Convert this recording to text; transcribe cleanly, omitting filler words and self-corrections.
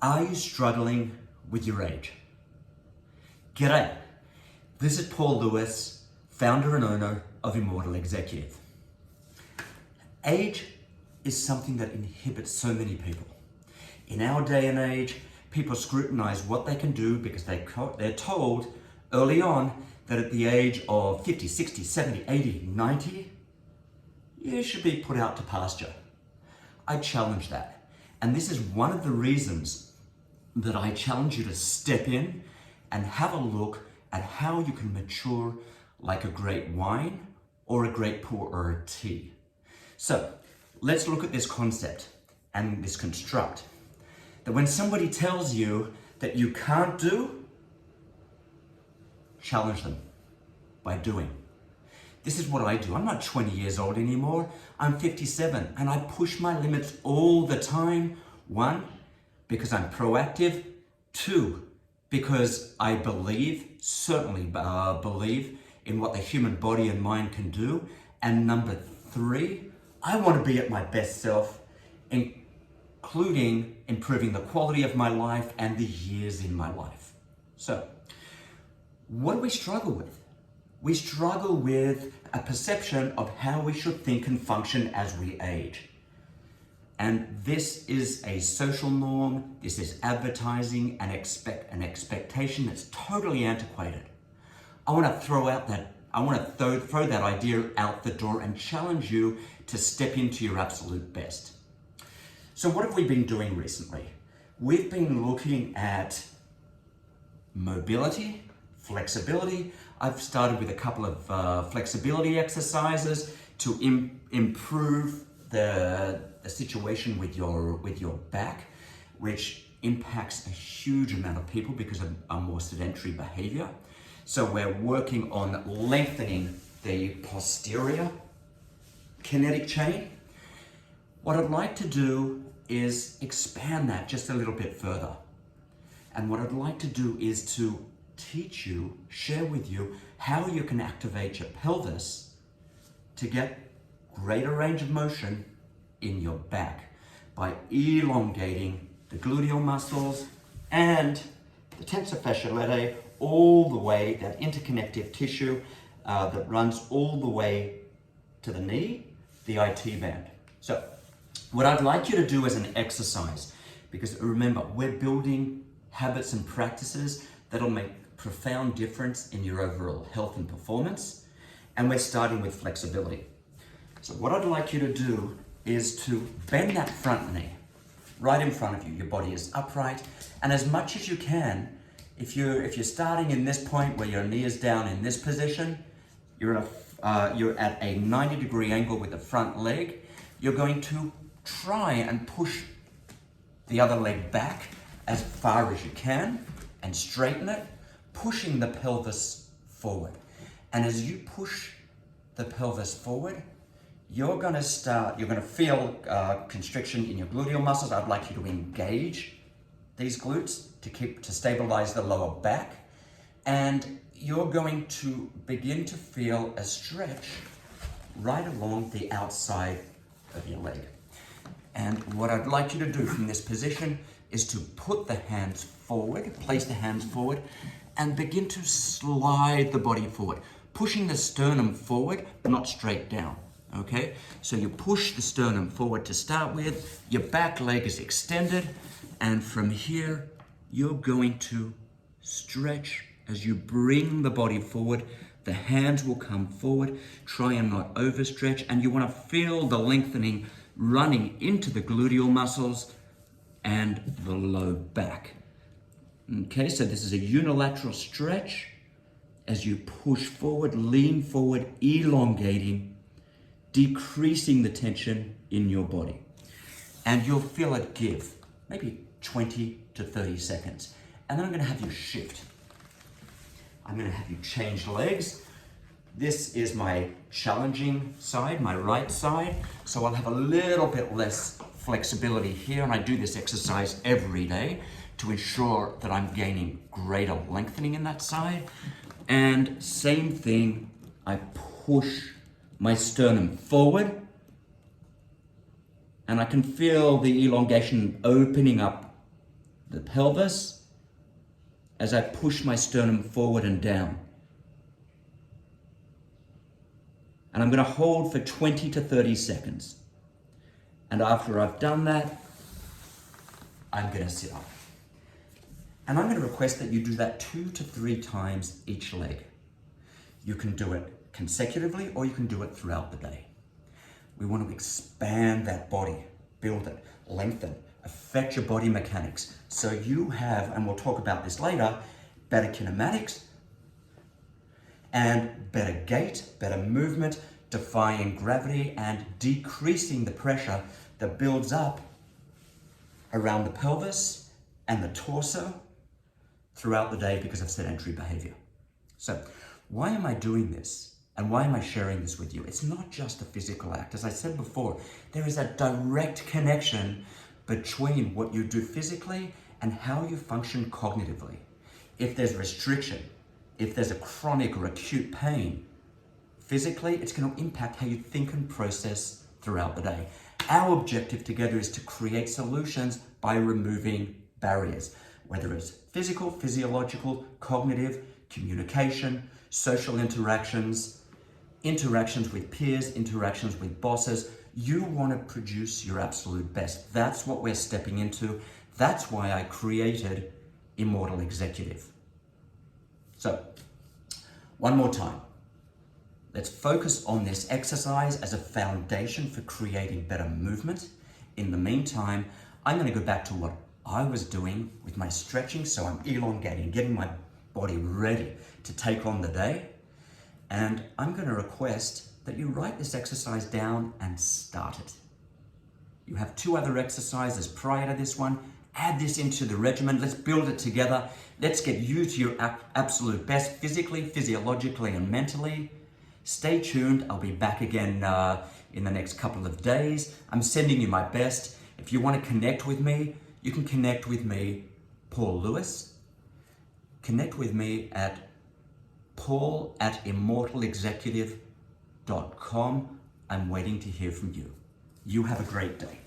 Are you struggling with your age? G'day, this is Paul Lewis, founder and owner of Immortal Executive. Age is something that inhibits so many people. In our day and age, people scrutinize what they can do because they're told early on that at the age of 50, 60, 70, 80, 90, you should be put out to pasture. I challenge that. And this is one of the reasons that I challenge you to step in and have a look at how you can mature like a great wine or a great pour or a tea. So let's look at this concept and this construct. That when somebody tells you that you can't do, challenge them by doing. This is what I do. I'm not 20 years old anymore. I'm 57 and I push my limits all the time. 1, because I'm proactive. 2, because I certainly believe in what the human body and mind can do. And number 3, I want to be at my best self, including improving the quality of my life and the years in my life. So, what do we struggle with? We struggle with a perception of how we should think and function as we age. And this is a social norm, this is advertising and an expectation that's totally antiquated. I want to throw that idea out the door and challenge you to step into your absolute best. So what have we been doing recently? We've been looking at mobility, flexibility. I've started with a couple of flexibility exercises to improve the situation with your back, which impacts a huge amount of people because of a more sedentary behavior. So we're working on lengthening the posterior kinetic chain. What I'd like to do is expand that just a little bit further. And what I'd like to do is to teach you, share with you how you can activate your pelvis to get greater range of motion in your back by elongating the gluteal muscles and the tensor fasciae latae all the way, that interconnective tissue that runs all the way to the knee, the IT band. So what I'd like you to do as an exercise, because remember, we're building habits and practices that'll make profound difference in your overall health and performance, and we're starting with flexibility. So what I'd like you to do is to bend that front knee right in front of you. Your body is upright, and as much as you can, if you're starting in this point where your knee is down in this position, you're at a 90-degree angle with the front leg. You're going to try and push the other leg back as far as you can and straighten it, pushing the pelvis forward. And as you push the pelvis forward, you're going to feel constriction in your gluteal muscles. I'd like you to engage these glutes to stabilize the lower back. And you're going to begin to feel a stretch right along the outside of your leg. And what I'd like you to do from this position is to put the hands forward, place the hands forward, and begin to slide the body forward, pushing the sternum forward, not straight down. Okay, so you push the sternum forward to start with, your back leg is extended, and from here, you're going to stretch as you bring the body forward. The hands will come forward, try and not overstretch, and you want to feel the lengthening running into the gluteal muscles and the low back. Okay, so this is a unilateral stretch as you push forward, lean forward, elongating, decreasing the tension in your body. And you'll feel it give, maybe 20 to 30 seconds. And then I'm gonna have you shift. I'm gonna have you change legs. This is my challenging side, my right side. So I'll have a little bit less flexibility here, and I do this exercise every day to ensure that I'm gaining greater lengthening in that side. And same thing, I push my sternum forward, and I can feel the elongation opening up the pelvis as I push my sternum forward and down. And I'm going to hold for 20 to 30 seconds. And after I've done that, I'm going to sit up. And I'm going to request that you do that 2 to 3 times each leg. You can do it consecutively or you can do it throughout the day. We want to expand that body, build it, lengthen, affect your body mechanics. So you have, and we'll talk about this later, better kinematics and better gait, better movement, defying gravity and decreasing the pressure that builds up around the pelvis and the torso throughout the day because of sedentary behavior. So why am I doing this? And why am I sharing this with you? It's not just a physical act. As I said before, there is a direct connection between what you do physically and how you function cognitively. If there's restriction, if there's a chronic or acute pain, physically, it's going to impact how you think and process throughout the day. Our objective together is to create solutions by removing barriers, whether it's physical, physiological, cognitive, communication, social interactions, interactions with peers, interactions with bosses. You want to produce your absolute best. That's what we're stepping into. That's why I created Immortal Executive. So, one more time. Let's focus on this exercise as a foundation for creating better movement. In the meantime, I'm going to go back to what I was doing with my stretching. So I'm elongating, getting my body ready to take on the day. And I'm going to request that you write this exercise down and start it. You have 2 other exercises prior to this one. Add this into the regimen. Let's build it together. Let's get you to your absolute best physically, physiologically, and mentally. Stay tuned. I'll be back again in the next couple of days. I'm sending you my best. If you want to connect with me, you can connect with me, Paul Lewis. Connect with me at paul@immortalexecutive.com. I'm waiting to hear from you. You have a great day.